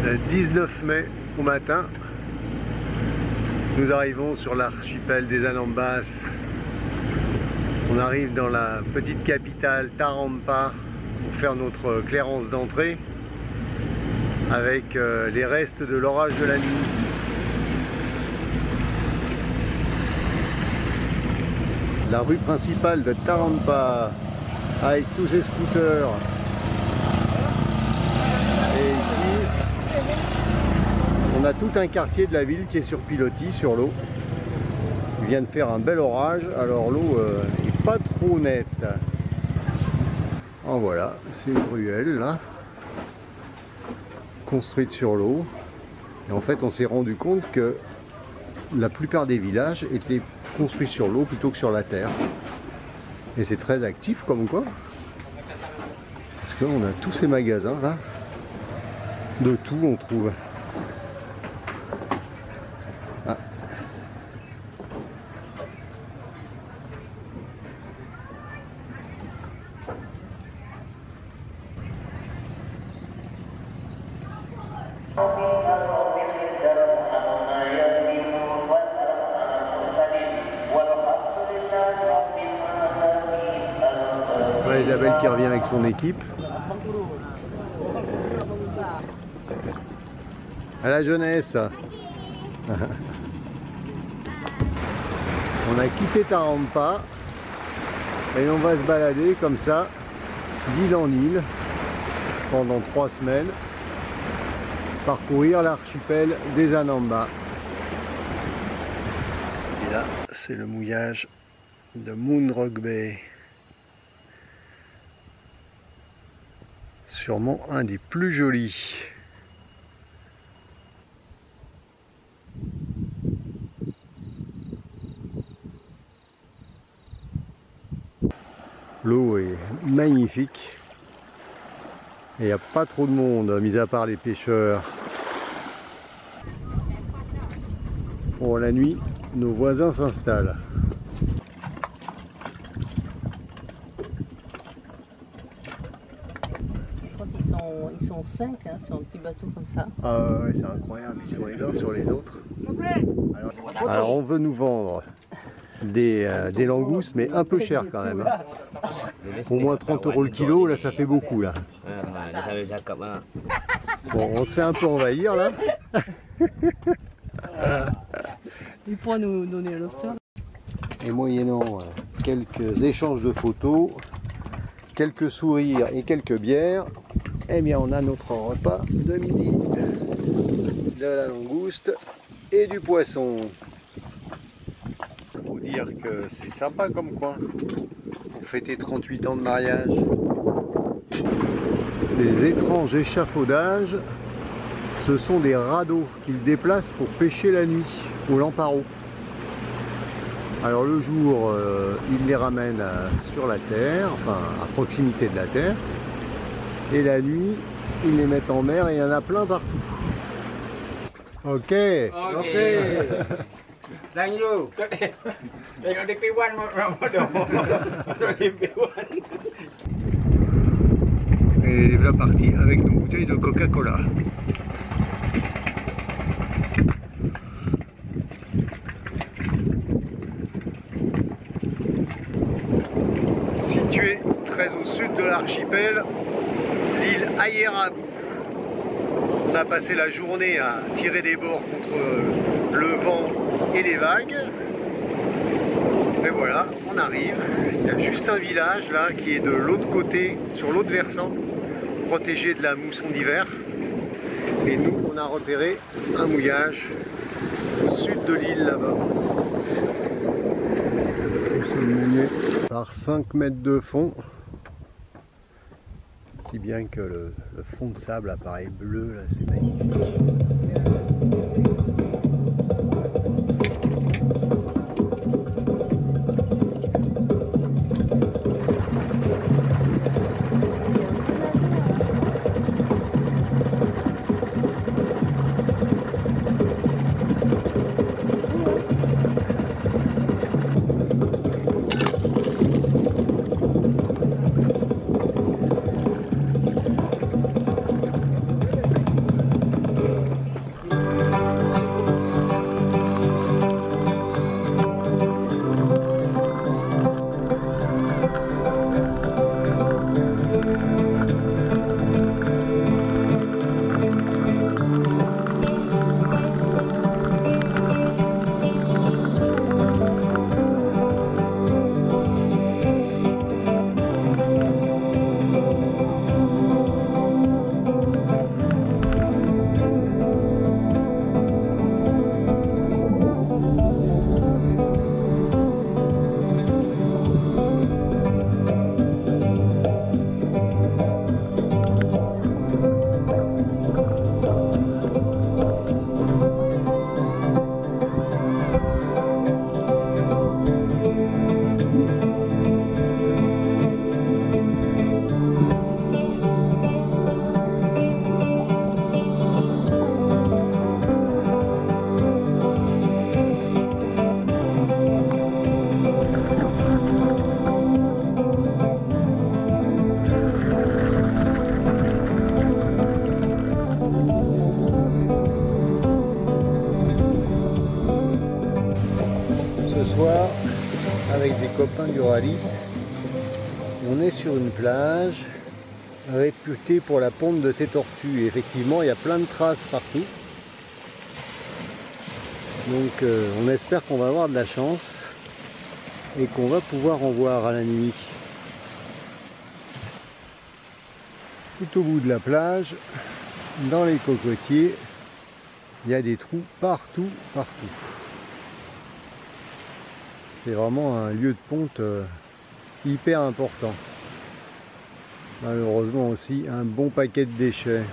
Le 19 mai au matin, nous arrivons sur l'archipel des Anambas. On arrive dans la petite capitale Tarempa pour faire notre clairance d'entrée avec les restes de l'orage de la nuit. La rue principale de Tarempa avec tous ces scooters. Et ici, on a tout un quartier de la ville qui est sur pilotis, sur l'eau. Il vient de faire un bel orage, alors l'eau n'est pas trop nette. En voilà, c'est une ruelle là, construite sur l'eau. Et en fait, on s'est rendu compte que la plupart des villages étaient construits sur l'eau plutôt que sur la terre. Et c'est très actif comme quoi. Parce qu'on a tous ces magasins là. De tout on trouve. Ah. Voilà Isabelle qui revient avec son équipe. À la jeunesse. On a quitté Tarempa et on va se balader comme ça d'île en île pendant 3 semaines, parcourir l'archipel des Anambas. Et là c'est le mouillage de Moon Rock Bay, sûrement un des plus jolis. L'eau est magnifique et il n'y a pas trop de monde, mis à part les pêcheurs. Bon, la nuit, nos voisins s'installent. Je crois qu'ils sont 5 hein, sur un petit bateau comme ça. Ah ouais, c'est incroyable, ils sont les uns sur les autres. Alors on veut nous vendre des langoustes, mais un peu cher quand même. Hein. Au moins 30 € le kilo, là ça fait beaucoup là. Bon, on se fait un peu envahir là. Il pourra nous donner le lobster. Et moyennant quelques échanges de photos, quelques sourires et quelques bières, eh bien on a notre repas de midi. De la langouste et du poisson. Faut dire que c'est sympa comme coin pour fêter 38 ans de mariage. Ces étranges échafaudages, ce sont des radeaux qu'ils déplacent pour pêcher la nuit au lamparo. Alors le jour, ils les ramènent sur la terre, enfin à proximité de la terre, et la nuit, ils les mettent en mer et il y en a plein partout. Ok. Thank you. Et voilà parti avec nos bouteilles de Coca-Cola. Située très au sud de l'archipel, l'île Ayerabu. On a passé la journée à tirer des bords contre le vent et les vagues. Et voilà, on arrive. Il y a juste un village là qui est de l'autre côté, sur l'autre versant, protégé de la mousson d'hiver. Et nous, on a repéré un mouillage au sud de l'île là-bas. Nous sommes mouillés par 5 mètres de fond. Si bien que le fond de sable apparaît bleu, là c'est magnifique. copains du rallye. On est sur une plage réputée pour la ponte de ces tortues. Et effectivement, il y a plein de traces partout. Donc on espère qu'on va avoir de la chance et qu'on va pouvoir en voir à la nuit. Tout au bout de la plage, dans les cocotiers, il y a des trous partout, partout. C'est vraiment un lieu de ponte hyper important. Malheureusement aussi un bon paquet de déchets.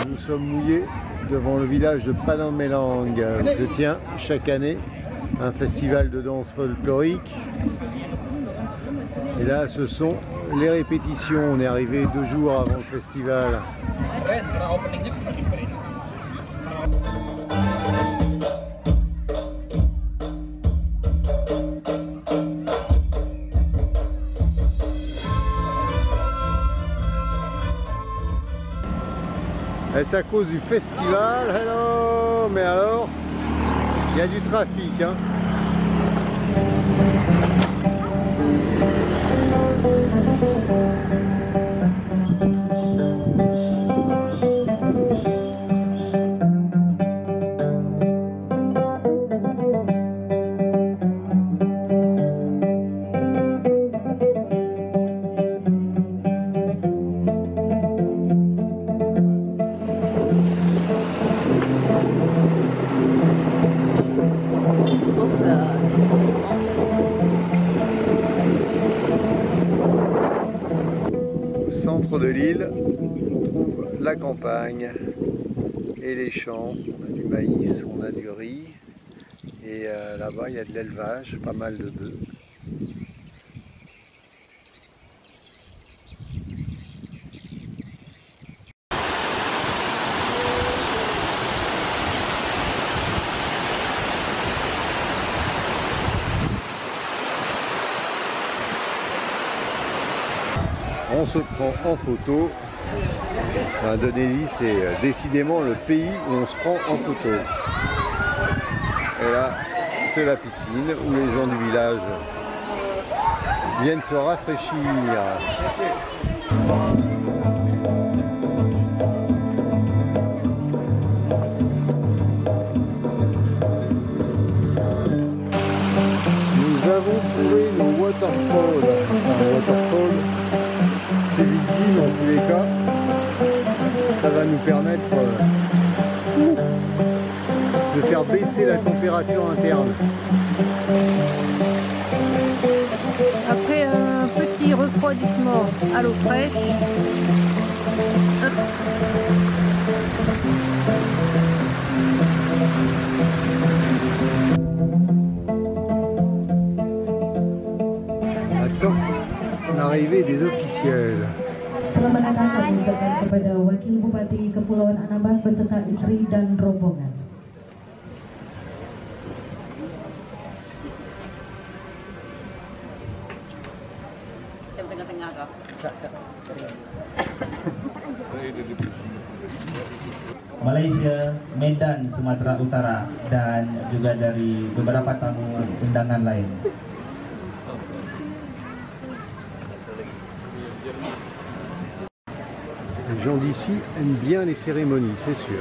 Nous sommes mouillés devant le village de Padammélang. Je tiens chaque année un festival de danse folklorique. Et là, ce sont les répétitions. On est arrivé 2 jours avant le festival. Et c'est à cause du festival. Hello! Mais alors, il y a du trafic, hein. Centre de l'île, on trouve la campagne et les champs. On a du maïs, on a du riz et là-bas il y a de l'élevage, pas mal de bœufs. On se prend en photo. L'Indonésie, c'est décidément le pays où on se prend en photo. Et là, c'est la piscine où les gens du village viennent se rafraîchir. Nous avons trouvé nos waterfalls. Un waterfall, c'est vite dit, dans tous les cas, ça va nous permettre de faire baisser la température interne. Après un petit refroidissement à l'eau fraîche, Attends l'arrivée des officiels. Selamat datang mengucapkan kepada Wakil Bupati Kepulauan Anambas beserta istri dan rombongan. tengah-tengah kau. Malaysia, Medan, Sumatera Utara, dan juga dari beberapa tamu undangan lain. Les gens d'ici aiment bien les cérémonies, c'est sûr.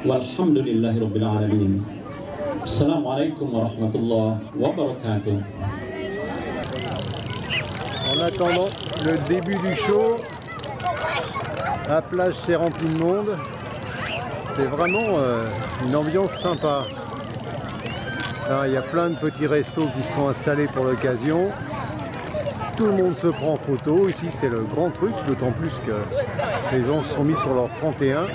Walhamdulillahirabbil alamin. Assalamualaikum warahmatullahi wabarakatuh. En attendant le début du show, la plage s'est remplie de monde. C'est vraiment une ambiance sympa. Là, il y a plein de petits restos qui sont installés pour l'occasion. Tout le monde se prend en photo. Ici, c'est le grand truc, d'autant plus que les gens se sont mis sur leur 31.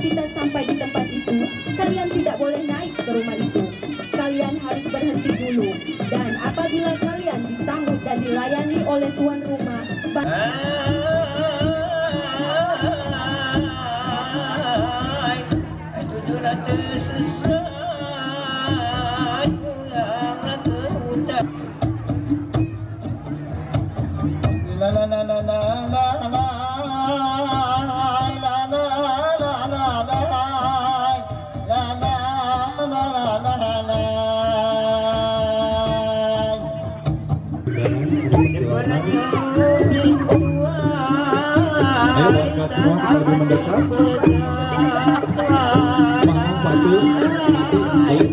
Kita sampai di tempat itu, kalian tidak boleh naik ke rumah itu. Kalian harus berhenti dulu. Dan apabila kalian disambut dan dilayani oleh tuan rumah, Ayo warga semua kita lebih mendekat. Masuk, ayo.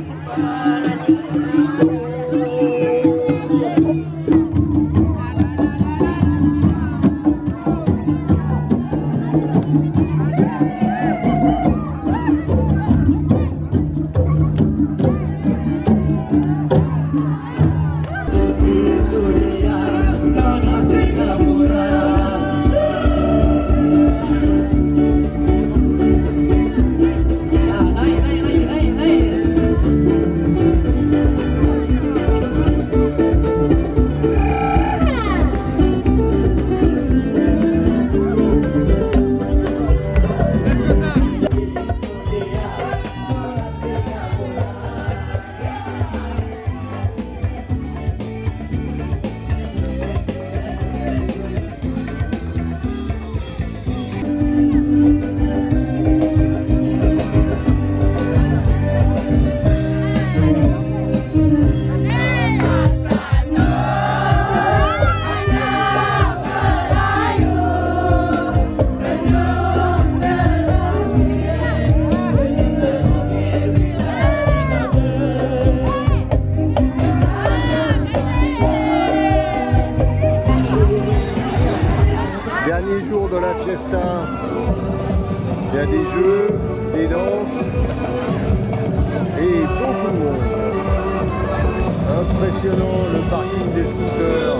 fiesta. Il y a des jeux, des danses et beaucoup de monde. Impressionnant le parking des scooters.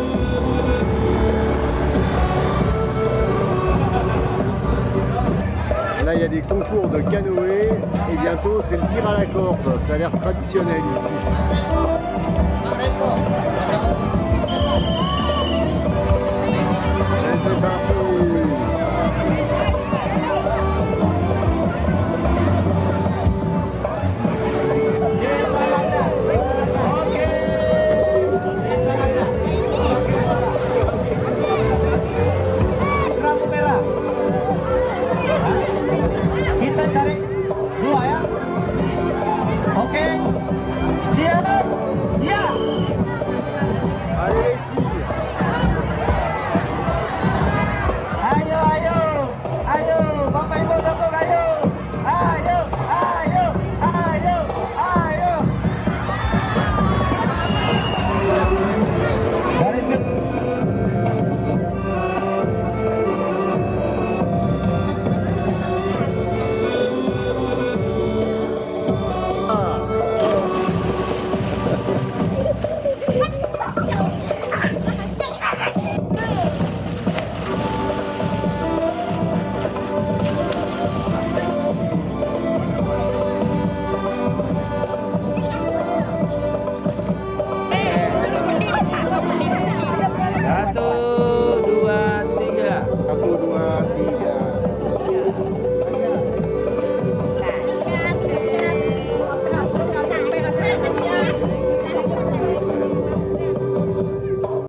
Là, il y a des concours de canoë et bientôt c'est le tir à la corde. Ça a l'air traditionnel ici.